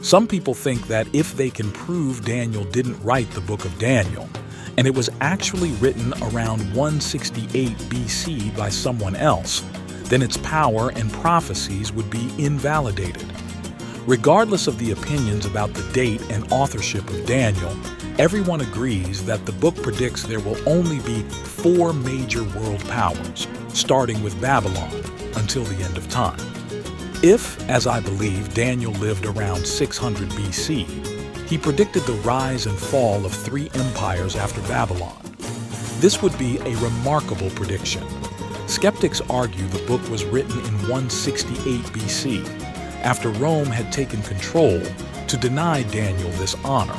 Some people think that if they can prove Daniel didn't write the book of Daniel, and it was actually written around 168 BC by someone else, then its power and prophecies would be invalidated. Regardless of the opinions about the date and authorship of Daniel, everyone agrees that the book predicts there will only be 4 major world powers, starting with Babylon, until the end of time. If, as I believe, Daniel lived around 600 BC, he predicted the rise and fall of 3 empires after Babylon. This would be a remarkable prediction. Skeptics argue the book was written in 168 BC, after Rome had taken control, to deny Daniel this honor.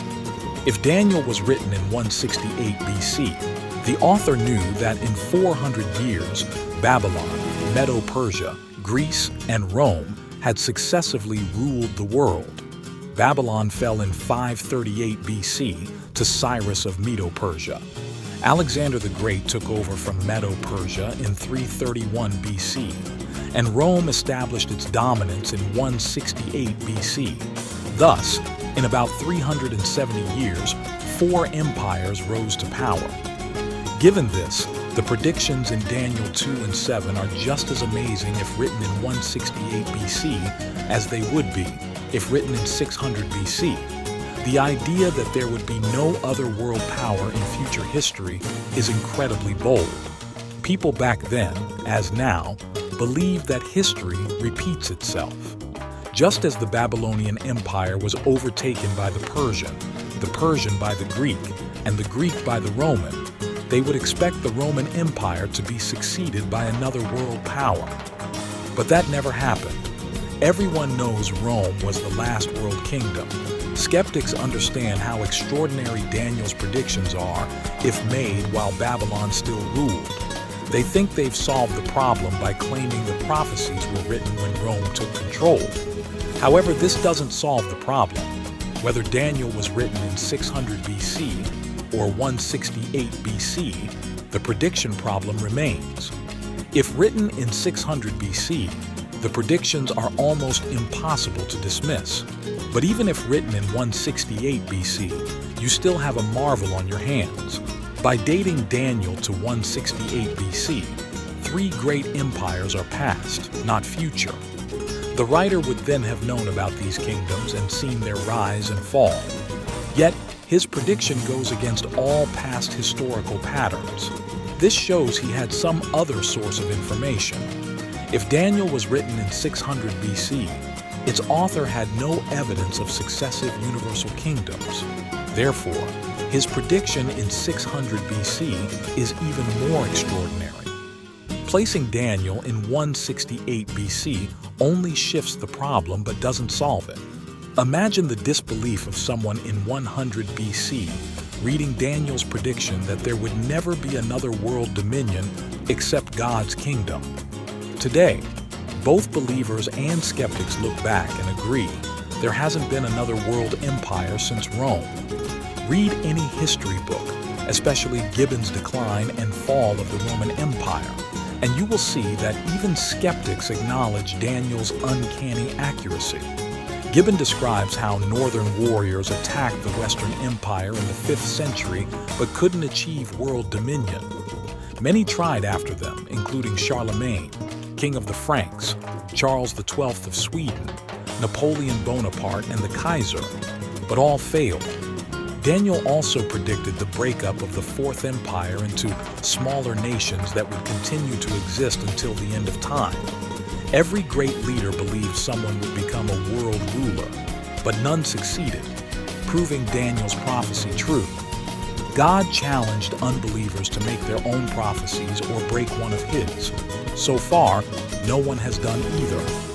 If Daniel was written in 168 BC, the author knew that in 400 years, Babylon, Medo-Persia, Greece, and Rome had successively ruled the world. Babylon fell in 538 BC to Cyrus of Medo-Persia. Alexander the Great took over from Medo-Persia in 331 BC, and Rome established its dominance in 168 BC. Thus, in about 370 years, 4 empires rose to power. Given this, the predictions in Daniel 2 and 7 are just as amazing if written in 168 BC as they would be if written in 600 BC. The idea that there would be no other world power in future history is incredibly bold. People back then, as now, believed that history repeats itself. Just as the Babylonian Empire was overtaken by the Persian by the Greek, and the Greek by the Roman, they would expect the Roman Empire to be succeeded by another world power. But that never happened. Everyone knows Rome was the last world kingdom. Skeptics understand how extraordinary Daniel's predictions are if made while Babylon still ruled. They think they've solved the problem by claiming the prophecies were written when Rome took control. However, this doesn't solve the problem. Whether Daniel was written in 600 BC or 168 BC, the prediction problem remains. If written in 600 BC, the predictions are almost impossible to dismiss. But even if written in 168 BC, you still have a marvel on your hands. By dating Daniel to 168 BC, 3 great empires are past, not future. The writer would then have known about these kingdoms and seen their rise and fall. Yet, his prediction goes against all past historical patterns. This shows he had some other source of information. If Daniel was written in 600 BC, its author had no evidence of successive universal kingdoms. Therefore, his prediction in 600 BC is even more extraordinary. Placing Daniel in 168 BC only shifts the problem but doesn't solve it. Imagine the disbelief of someone in 100 BC reading Daniel's prediction that there would never be another world dominion except God's kingdom. Today, both believers and skeptics look back and agree there hasn't been another world empire since Rome. Read any history book, especially Gibbon's Decline and Fall of the Roman Empire, and you will see that even skeptics acknowledge Daniel's uncanny accuracy. Gibbon describes how northern warriors attacked the Western Empire in the 5th century but couldn't achieve world dominion. Many tried after them, including Charlemagne, King of the Franks, Charles XII of Sweden, Napoleon Bonaparte, and the Kaiser, but all failed. Daniel also predicted the breakup of the 4th Empire into smaller nations that would continue to exist until the end of time. Every great leader believed someone would become a world ruler, but none succeeded, proving Daniel's prophecy true. God challenged unbelievers to make their own prophecies or break one of his. So far, no one has done either.